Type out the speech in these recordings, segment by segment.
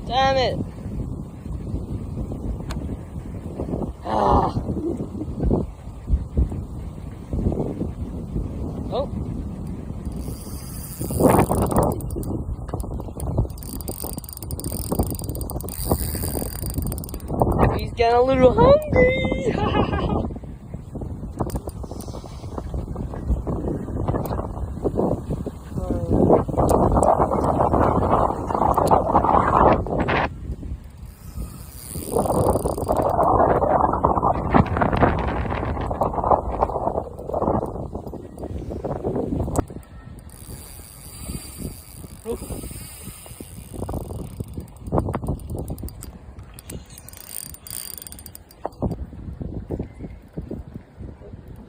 Damn it. Ah. Oh. He's getting a little hungry.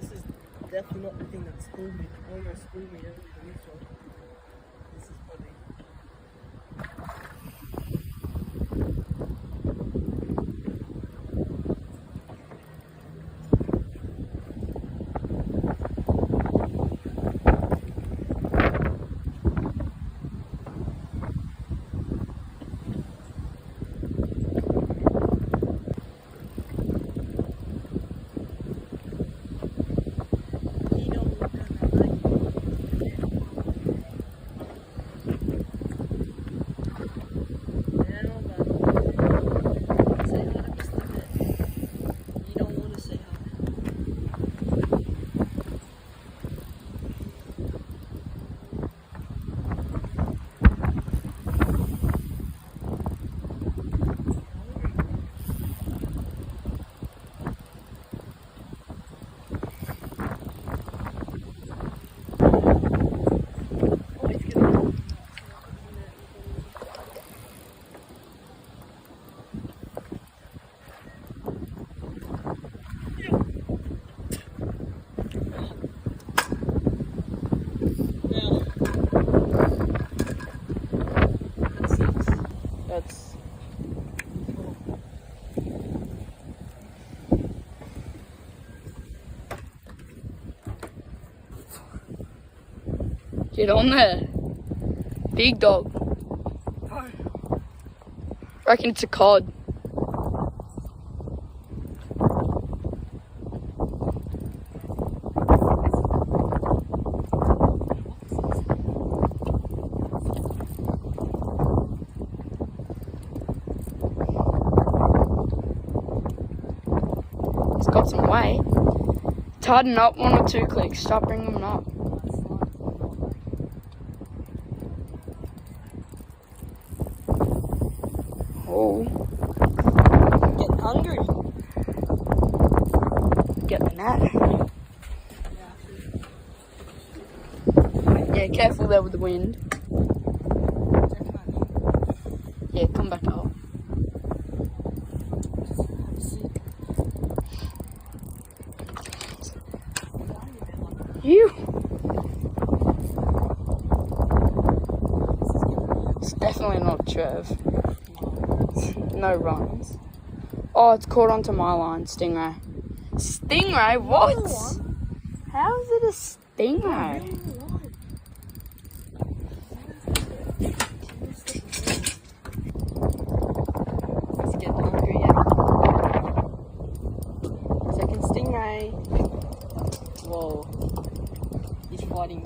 This is definitely not the thing that schooled me. Almost schooled me over the next one. This is funny. Get on there. Big dog. I reckon it's a cod. It's got some weight. Tighten up 1 or 2 clicks. Start bringing them up. Oh. Getting hungry. Get the net. Yeah, careful there with the wind. Yeah, come back up. You. It's definitely not Trev. No runs. Oh, it's caught onto my line, stingray. Stingray? What? How is it a stingray? He's getting hungry, yeah. Second stingray. Whoa. He's fighting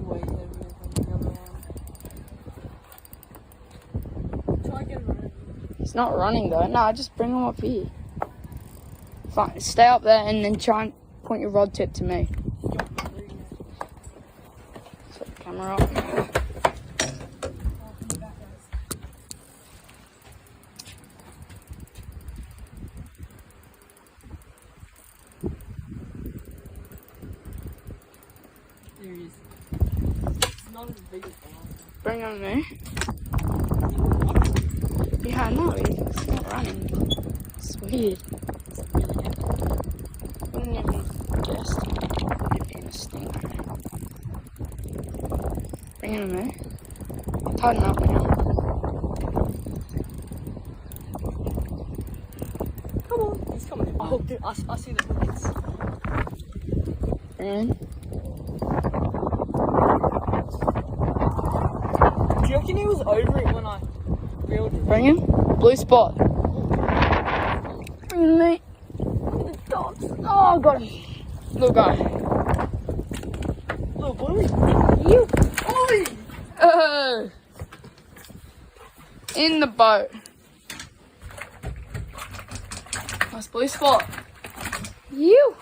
way heavier than the other one. Try again, right? He's not running though. No, just bring him up here. Fine, stay up there and then try and point your rod tip to me. Set the camera up. There he is. It's not as big as the last one. Bring him to me. Yeah, I know, he's not running. It's weird. Wouldn't even guess it being a stingray. Bring him to me. Tighten up now. Come on, he's coming in. I hooked it. I see the hook. Bring him in. Do you reckon he was over it when I reeled it? Bring him. Blue spot. Bring me. Dogs. Oh, got him. Little guy. Little boy. You. Oi! Oh. In the boat. Nice blue spot. You.